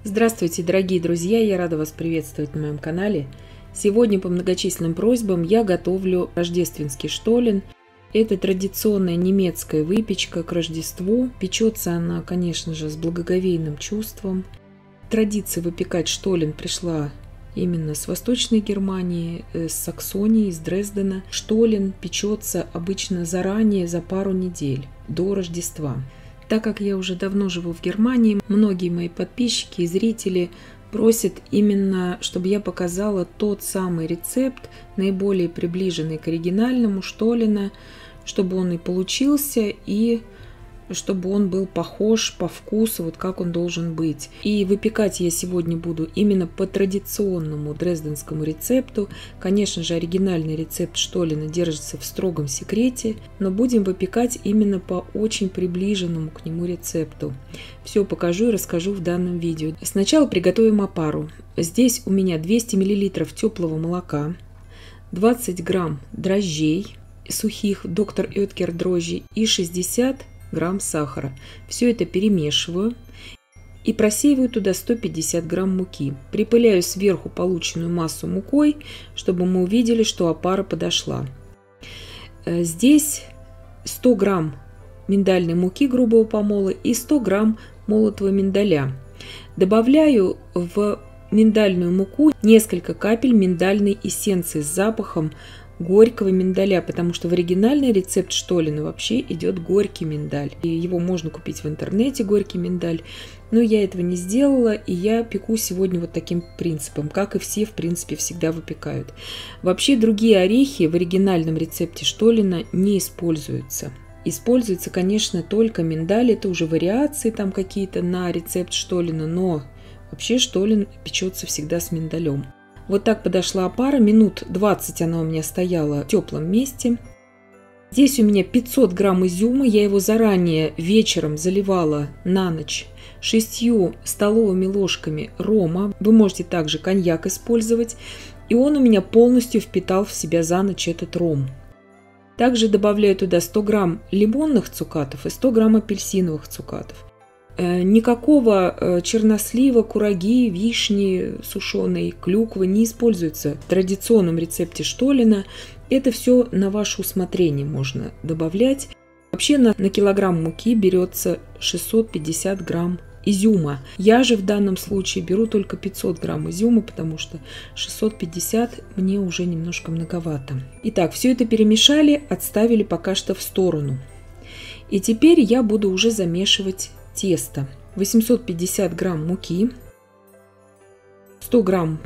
Здравствуйте, дорогие друзья! Я рада вас приветствовать на моем канале. Сегодня по многочисленным просьбам я готовлю рождественский штолен. Это традиционная немецкая выпечка к Рождеству. Печется она, конечно же, с благоговейным чувством. Традиция выпекать штолен пришла именно с Восточной Германии, с Саксонии, из Дрездена. Штолен печется обычно заранее, за пару недель до Рождества. Так как я уже давно живу в Германии, многие мои подписчики и зрители просят именно, чтобы я показала тот самый рецепт, наиболее приближенный к оригинальному штолена, чтобы он и получился, и чтобы он был похож по вкусу, вот как он должен быть. И выпекать я сегодня буду именно по традиционному дрезденскому рецепту. Конечно же, оригинальный рецепт штолена держится в строгом секрете, но будем выпекать именно по очень приближенному к нему рецепту. Все покажу и расскажу в данном видео. Сначала приготовим опару. Здесь у меня 200 мл теплого молока, 20 грамм дрожжей сухих, доктор Оэткер дрожжи, и 60 грамм сахара. Все это перемешиваю и просеиваю туда 150 грамм муки. Припыляю сверху полученную массу мукой, чтобы мы увидели, что опара подошла. Здесь 100 грамм миндальной муки грубого помола и 100 грамм молотого миндаля. Добавляю в миндальную муку несколько капель миндальной эссенции с запахом горького миндаля, потому что в оригинальный рецепт штолена вообще идет горький миндаль. И его можно купить в интернете, горький миндаль, но я этого не сделала, и я пеку сегодня вот таким принципом, как и все, в принципе, всегда выпекают. Вообще другие орехи в оригинальном рецепте штолена не используются. Используется, конечно, только миндаль, это уже вариации там какие-то на рецепт штолена, но вообще штолен печется всегда с миндалем. Вот так подошла опара, минут 20 она у меня стояла в теплом месте. Здесь у меня 500 грамм изюма, я его заранее вечером заливала на ночь 6 столовыми ложками рома. Вы можете также коньяк использовать, и он у меня полностью впитал в себя за ночь этот ром. Также добавляю туда 100 грамм лимонных цукатов и 100 грамм апельсиновых цукатов. Никакого чернослива, кураги, вишни сушеной, клюквы не используется в традиционном рецепте штолена. Это все на ваше усмотрение можно добавлять. Вообще на килограмм муки берется 650 грамм изюма. Я же в данном случае беру только 500 грамм изюма, потому что 650 мне уже немножко многовато. Итак, все это перемешали, отставили пока что в сторону. И теперь я буду уже замешивать тесто. 850 грамм муки, 100 грамм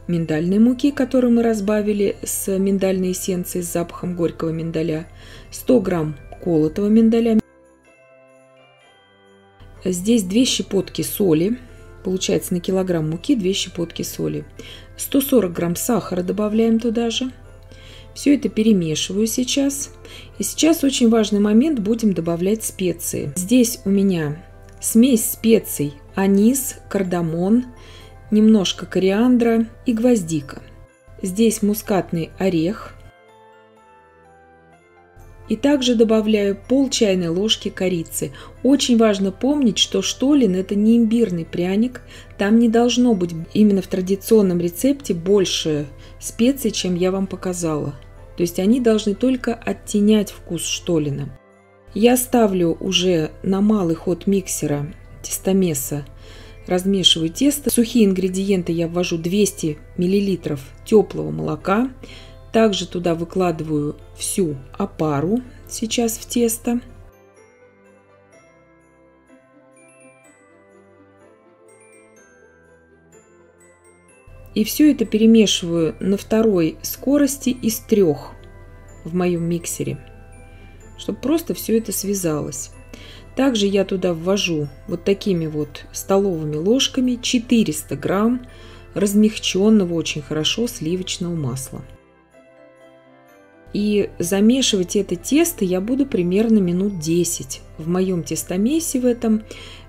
миндальной муки, которую мы разбавили с миндальной эссенцией с запахом горького миндаля, 100 грамм колотого миндаля. Здесь 2 щепотки соли, получается на килограмм муки 2 щепотки соли, 140 грамм сахара добавляем туда же. Все это перемешиваю сейчас. И сейчас очень важный момент, будем добавлять специи. Здесь у меня смесь специй: анис, кардамон, немножко кориандра и гвоздика. Здесь мускатный орех. И также добавляю пол чайной ложки корицы. Очень важно помнить, что штолен это не имбирный пряник. Там не должно быть именно в традиционном рецепте больше специй, чем я вам показала. То есть они должны только оттенять вкус штолена. Я ставлю уже на малый ход миксера тестомеса, размешиваю тесто. Сухие ингредиенты я ввожу 200 мл теплого молока. Также туда выкладываю всю опару сейчас в тесто. И все это перемешиваю на второй скорости из 3 в моем миксере, чтобы просто все это связалось. Также я туда ввожу вот такими вот столовыми ложками 400 грамм размягченного очень хорошо сливочного масла. И замешивать это тесто я буду примерно минут 10. В моем тестомесе в этом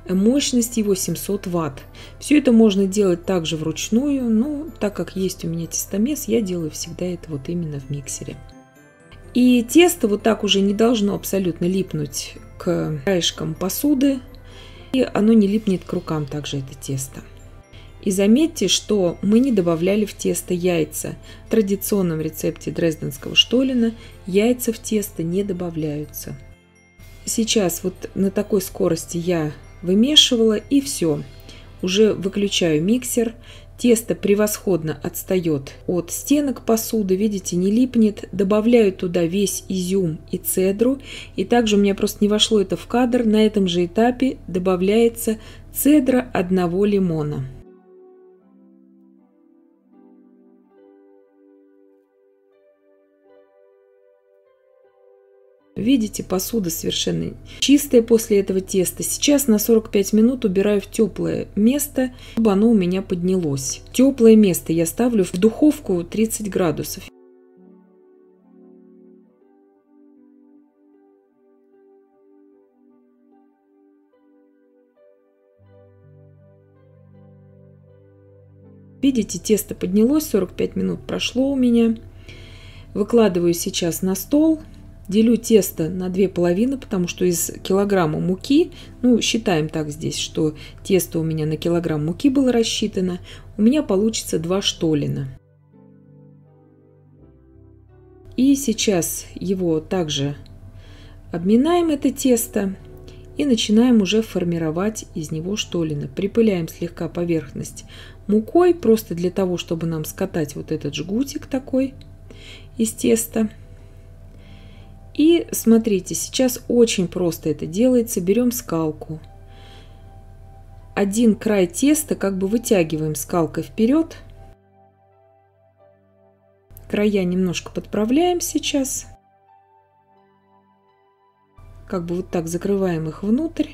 мощность его 700 ватт. Все это можно делать также вручную, но так как есть у меня тестомес, я делаю всегда это вот именно в миксере. И тесто вот так уже не должно абсолютно липнуть к краешкам посуды, и оно не липнет к рукам также, это тесто. И заметьте, что мы не добавляли в тесто яйца. В традиционном рецепте дрезденского штолена яйца в тесто не добавляются. Сейчас вот на такой скорости я вымешивала, и все. Уже выключаю миксер. Тесто превосходно отстает от стенок посуды, видите, не липнет. Добавляю туда весь изюм и цедру. И также у меня просто не вошло это в кадр. На этом же этапе добавляется цедра 1 лимона. Видите, посуда совершенно чистая после этого теста. Сейчас на 45 минут убираю в теплое место, чтобы оно у меня поднялось. Теплое место я ставлю в духовку 30 градусов. Видите, тесто поднялось, 45 минут прошло у меня. Выкладываю сейчас на стол. Делю тесто на 2 половины, потому что из килограмма муки, ну, считаем так здесь, что тесто у меня на килограмм муки было рассчитано, у меня получится 2 штолена. И сейчас его также обминаем, это тесто, и начинаем уже формировать из него штолена. Припыляем слегка поверхность мукой, просто для того, чтобы нам скатать вот этот жгутик такой из теста. И смотрите, сейчас очень просто это делается. Берем скалку. Один край теста как бы вытягиваем скалкой вперед. Края немножко подправляем сейчас. Как бы вот так закрываем их внутрь.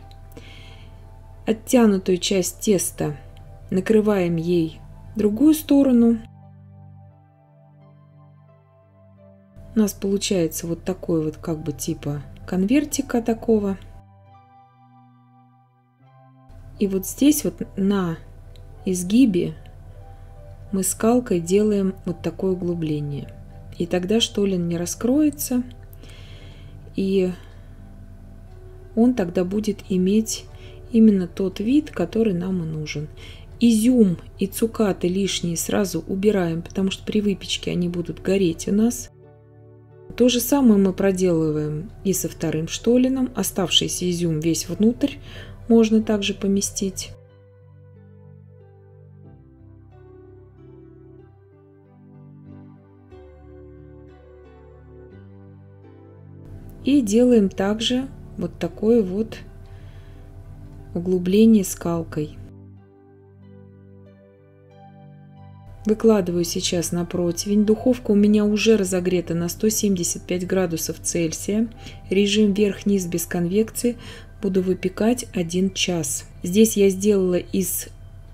Оттянутую часть теста накрываем ей другую сторону. У нас получается вот такой вот как бы типа конвертика такого. И вот здесь вот на изгибе мы скалкой делаем вот такое углубление. И тогда штолен не раскроется. И он тогда будет иметь именно тот вид, который нам и нужен. Изюм и цукаты лишние сразу убираем, потому что при выпечке они будут гореть у нас. То же самое мы проделываем и со вторым штоленом. Оставшийся изюм весь внутрь можно также поместить. И делаем также вот такое вот углубление скалкой. Выкладываю сейчас на противень. Духовка у меня уже разогрета на 175 градусов Цельсия. Режим вверх-вниз без конвекции. Буду выпекать 1 час. Здесь я сделала из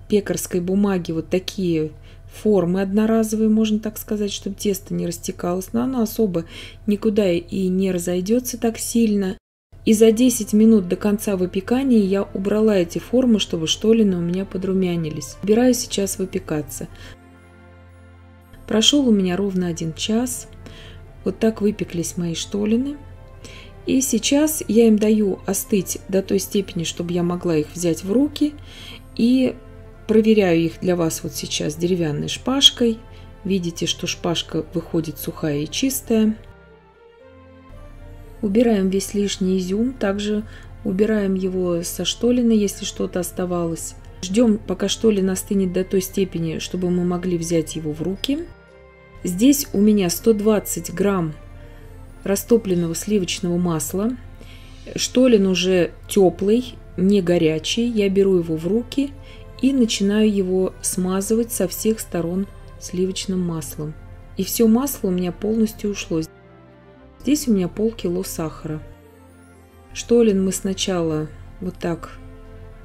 пекарской бумаги вот такие формы одноразовые, можно так сказать, чтобы тесто не растекалось. Но оно особо никуда и не разойдется так сильно. И за 10 минут до конца выпекания я убрала эти формы, чтобы штолины у меня подрумянились. Убираю сейчас выпекаться. Прошел у меня ровно 1 час. Вот так выпеклись мои штолины. И сейчас я им даю остыть до той степени, чтобы я могла их взять в руки. И проверяю их для вас вот сейчас деревянной шпажкой. Видите, что шпажка выходит сухая и чистая. Убираем весь лишний изюм. Также убираем его со штолена, если что-то оставалось. Ждем, пока штолен остынет до той степени, чтобы мы могли взять его в руки. Здесь у меня 120 грамм растопленного сливочного масла. Штолен уже теплый, не горячий. Я беру его в руки и начинаю его смазывать со всех сторон сливочным маслом. И все масло у меня полностью ушло. Здесь у меня полкило сахара. Штолен мы сначала вот так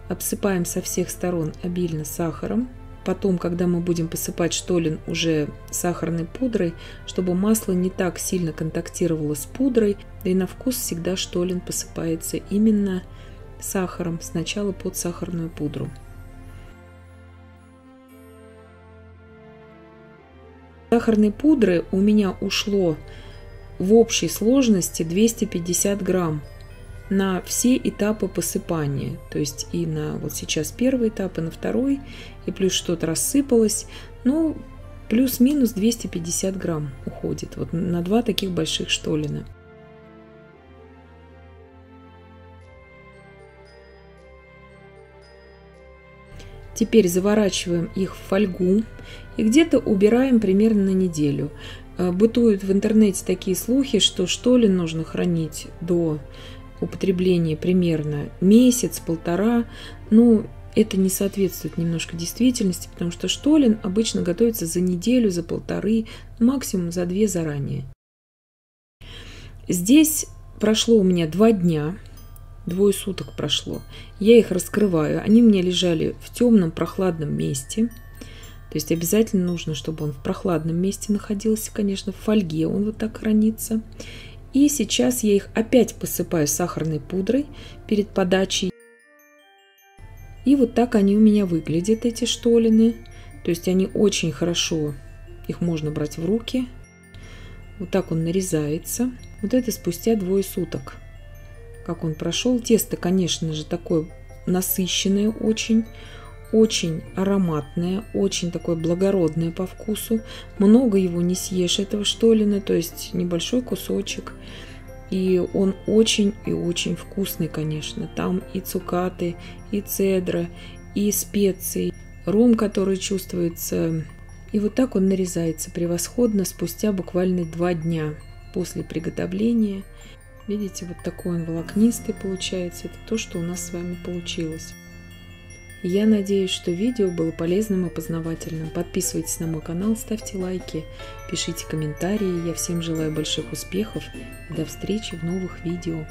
обсыпаем со всех сторон обильно сахаром. Потом, когда мы будем посыпать штолен уже сахарной пудрой, чтобы масло не так сильно контактировало с пудрой, да и на вкус всегда штолен посыпается именно сахаром, сначала под сахарную пудру. Сахарной пудры у меня ушло в общей сложности 250 грамм. на все этапы посыпания. То есть и на вот сейчас первый этап, и на второй, и плюс что-то рассыпалось. Ну, плюс-минус 250 грамм уходит вот на 2 таких больших штолена. Теперь заворачиваем их в фольгу и где-то убираем примерно на неделю. Бытуют в интернете такие слухи, что штолен нужно хранить до употребления примерно месяц-полтора. Ну, это не соответствует немножко действительности, потому что штолен обычно готовится за неделю, за полторы, максимум за 2 заранее. Здесь прошло у меня 2 дня. 2 суток прошло. Я их раскрываю. Они у меня лежали в темном прохладном месте. То есть обязательно нужно, чтобы он в прохладном месте находился. Конечно, в фольге он вот так хранится. И сейчас я их опять посыпаю сахарной пудрой перед подачей. И вот так они у меня выглядят, эти штолины. То есть они очень хорошо, их можно брать в руки. Вот так он нарезается. Вот это спустя 2 суток. Как он прошел. Тесто, конечно же, такое насыщенное очень, очень ароматное, очень такое благородное по вкусу. Много его не съешь, этого штолена, то есть небольшой кусочек. И он очень и очень вкусный, конечно. Там и цукаты, и цедра, и специи, ром, который чувствуется. И вот так он нарезается превосходно спустя буквально 2 дня после приготовления. Видите, вот такой он волокнистый получается. Это то, что у нас с вами получилось. Я надеюсь, что видео было полезным и познавательным. Подписывайтесь на мой канал, ставьте лайки, пишите комментарии. Я всем желаю больших успехов и до встречи в новых видео.